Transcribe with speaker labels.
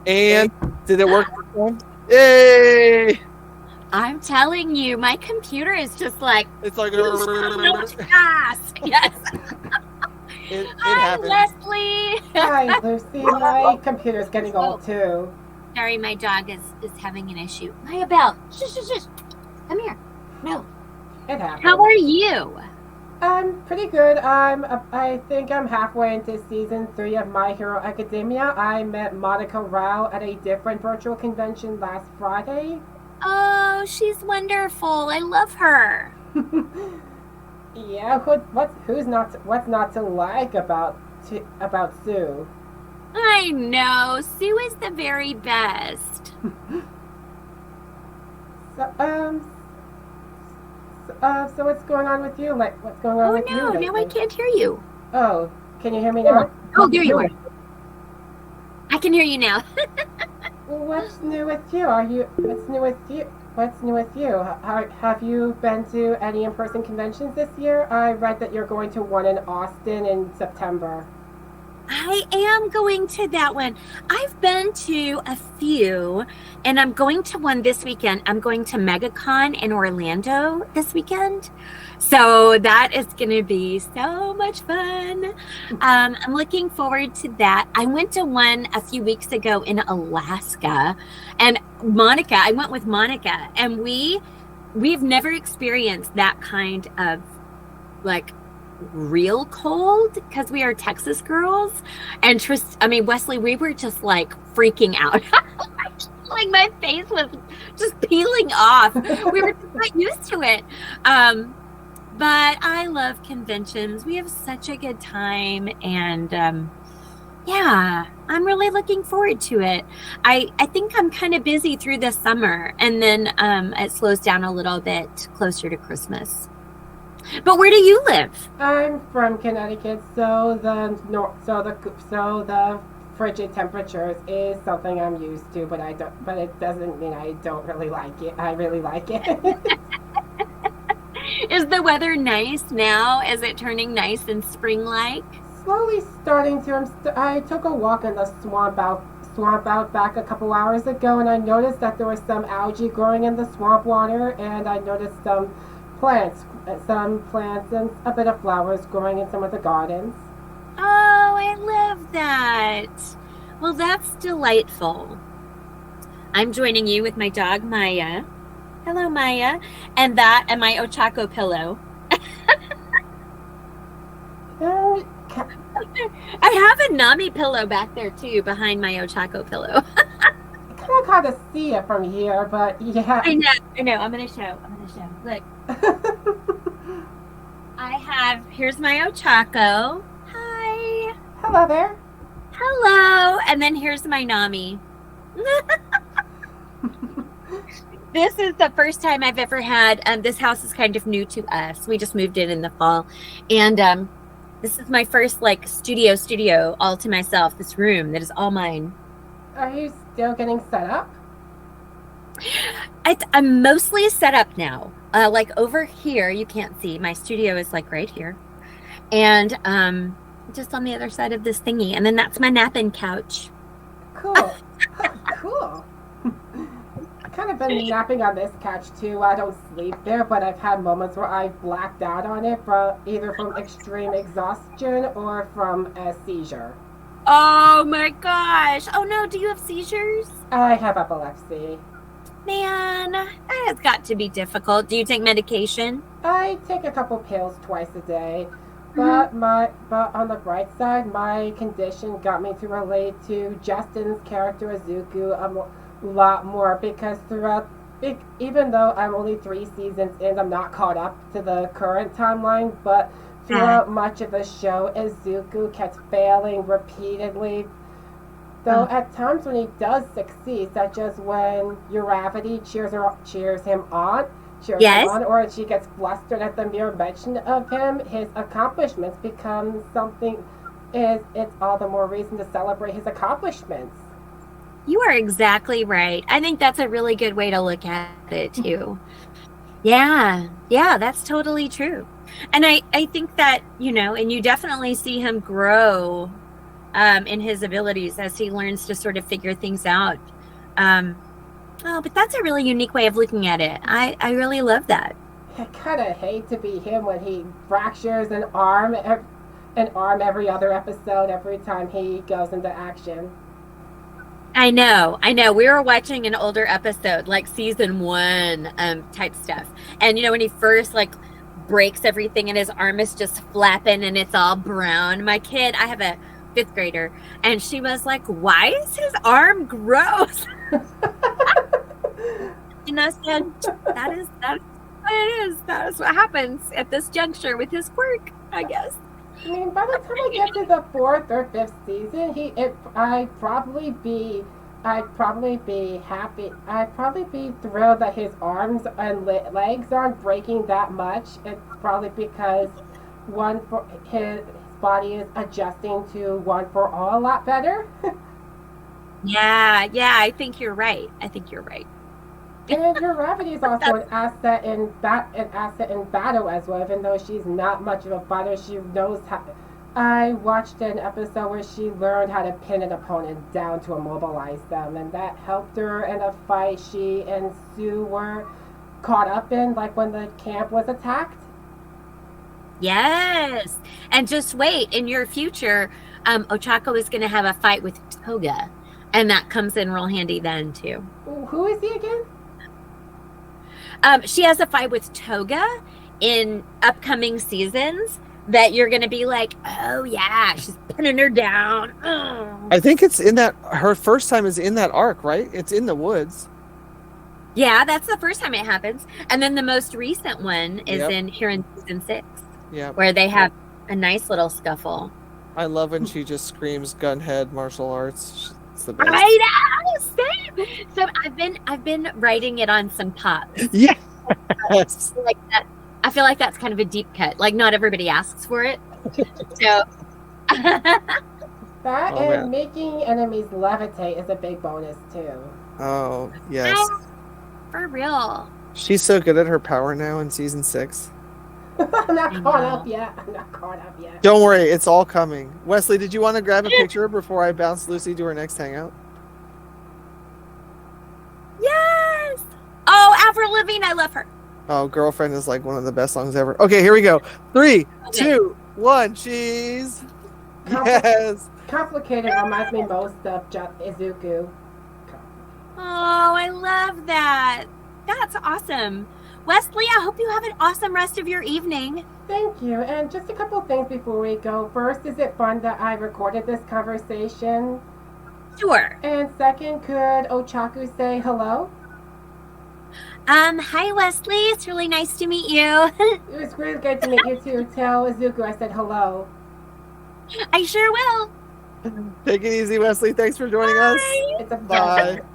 Speaker 1: And did it work? Yay!
Speaker 2: I'm telling you, my computer is just like,
Speaker 1: It's like
Speaker 2: fast. Yes.
Speaker 1: it
Speaker 2: Hi,
Speaker 1: happened.
Speaker 2: Leslie.
Speaker 3: Hi, Lucy. My computer's getting old too.
Speaker 2: Sorry, my dog is having an issue. Maya Bell, shush, shush, shush. Come here. No.
Speaker 3: It happens.
Speaker 2: How are you?
Speaker 3: I'm pretty good. I think I'm halfway into season 3 of My Hero Academia. I met Monica Rao at a different virtual convention last Friday.
Speaker 2: Oh, she's wonderful. I love her.
Speaker 3: Yeah, what's not to like about Sue?
Speaker 2: I know. Sue is the very best.
Speaker 3: So what's going on with you? Like, what's going on with you?
Speaker 2: Oh, no, now I can't hear you.
Speaker 3: Oh, can you hear me now?
Speaker 2: Oh, there you are. I can hear you now.
Speaker 3: Well, what's new with you? What's new with you? Have you been to any in-person conventions this year? I read that you're going to one in Austin in September.
Speaker 2: I am going to that one. I've been to a few, and I'm going to one this weekend. I'm going to MegaCon in Orlando this weekend. So that is going to be so much fun. I'm looking forward to that. I went to one a few weeks ago in Alaska, and I went with Monica, and we've never experienced that kind of like real cold because we are Texas girls, and Wesley, we were just like freaking out. Like my face was just peeling off. We were just not used to it. But I love conventions. We have such a good time, and yeah, I'm really looking forward to it. I think I'm kind of busy through the summer, and then it slows down a little bit closer to Christmas. But where do you live?
Speaker 3: I'm from Connecticut, so the frigid temperatures is something I'm used to, but it doesn't mean I don't really like it. I really like it.
Speaker 2: Is the weather nice now? Is it turning nice and spring-like?
Speaker 3: Slowly starting to. I took a walk in the swamp out back a couple hours ago, and I noticed that there was some algae growing in the swamp water, and I noticed some plants and a bit of flowers growing in some of the gardens.
Speaker 2: Oh, I love that. Well, that's delightful. I'm joining you with my dog, Maya. Hello, Maya. And my Ochaco pillow. I have a Nami pillow back there, too, behind my Ochaco pillow.
Speaker 3: I kind of hard to see it from here, but yeah.
Speaker 2: I know. I'm going to show. Look. Here's my Ochaco. Hi.
Speaker 3: Hello there.
Speaker 2: Hello. And then here's my Nami. This is the first time I've ever had, this house is kind of new to us. We just moved in the fall. And this is my first like studio all to myself, this room that is all mine.
Speaker 3: Are you still getting set up?
Speaker 2: I'm mostly set up now. Like over here, you can't see. My studio is like right here. And just on the other side of this thingy. And then that's my napping couch.
Speaker 3: Cool. Cool. I've kind of been napping on this couch too. I don't sleep there, but I've had moments where I've blacked out on it either from extreme exhaustion or from a seizure.
Speaker 2: Oh my gosh. Oh no, do you have seizures?
Speaker 3: I have epilepsy.
Speaker 2: Man, that has got to be difficult. Do you take medication?
Speaker 3: I take a couple pills twice a day. But on the bright side, my condition got me to relate to Justin's character Izuku a lot more, because even though I'm only 3 seasons in, I'm not caught up to the current timeline, but throughout much of the show, Izuku kept failing repeatedly. Though at times when he does succeed, such as when Uravity cheers him on, or she gets flustered at the mere mention of him, his accomplishments become something. It's all the more reason to celebrate his accomplishments.
Speaker 2: You are exactly right. I think that's a really good way to look at it too. Yeah, that's totally true. And I think that, and you definitely see him grow in his abilities as he learns to sort of figure things out. But that's a really unique way of looking at it. I really love that.
Speaker 3: I kind of hate to be him when he fractures an arm every other episode, every time he goes into action.
Speaker 2: I know. We were watching an older episode, like season 1 type stuff. And, when he first, breaks everything and his arm is just flapping and it's all brown. My kid, I have a 5th grader, and she was like, why is his arm gross? And I said, that is what it is. That is what happens at this juncture with his quirk, I guess.
Speaker 3: I mean, by the time I get to the 4th or 5th season, I'd probably be happy. I'd probably be thrilled that his arms and legs aren't breaking that much. It's probably because his body is adjusting to One for All a lot better.
Speaker 2: Yeah, I think you're right.
Speaker 3: And her gravity is also an asset in battle as well. Even though she's not much of a fighter, she knows how. I watched an episode where she learned how to pin an opponent down to immobilize them, and that helped her in a fight she and Sue were caught up in, like when the camp was attacked.
Speaker 2: Yes, and just wait. In your future, Ochaco is going to have a fight with Toga, and that comes in real handy then too.
Speaker 3: Who is he again?
Speaker 2: She has a fight with Toga in upcoming seasons that you're going to be like, oh yeah, she's pinning her down. Oh.
Speaker 1: I think it's in that, her first time is in that arc, right? It's in the woods.
Speaker 2: Yeah, that's the first time it happens. And then the most recent one is here in season 6.
Speaker 1: Yeah.
Speaker 2: Where they have a nice little scuffle.
Speaker 1: I love when she just screams gunhead martial arts. It's the best.
Speaker 2: I know, same. So I've been writing it on some pops.
Speaker 1: Yes.
Speaker 2: Like that. I feel like that's kind of a deep cut. Like not everybody asks for it. So
Speaker 3: that and making enemies levitate is a big bonus too.
Speaker 1: Oh, yes.
Speaker 2: For real.
Speaker 1: She's so good at her power now in season 6.
Speaker 3: I'm not caught up yet.
Speaker 1: Don't worry, it's all coming. Wesley, did you want to grab a picture before I bounce Lucy to her next hangout?
Speaker 2: Yes! Oh, Avril Lavigne, I love her.
Speaker 1: Oh, Girlfriend is like one of the best songs ever. Okay, here we go. 3, 2, 1, cheese. Yes.
Speaker 3: Complicated reminds me most of Izuku.
Speaker 2: Oh, I love that. That's awesome. Wesley, I hope you have an awesome rest of your evening.
Speaker 3: Thank you. And just a couple things before we go. First, is it fun that I recorded this conversation?
Speaker 2: Sure.
Speaker 3: And second, could Ochaco say hello?
Speaker 2: Hi, Wesley. It's really nice to meet you.
Speaker 3: It was really good to meet you too. Tell Izuku I said hello.
Speaker 2: I sure will.
Speaker 1: Take it easy, Wesley. Thanks for joining us.
Speaker 3: It's a
Speaker 1: Bye.
Speaker 3: pleasure.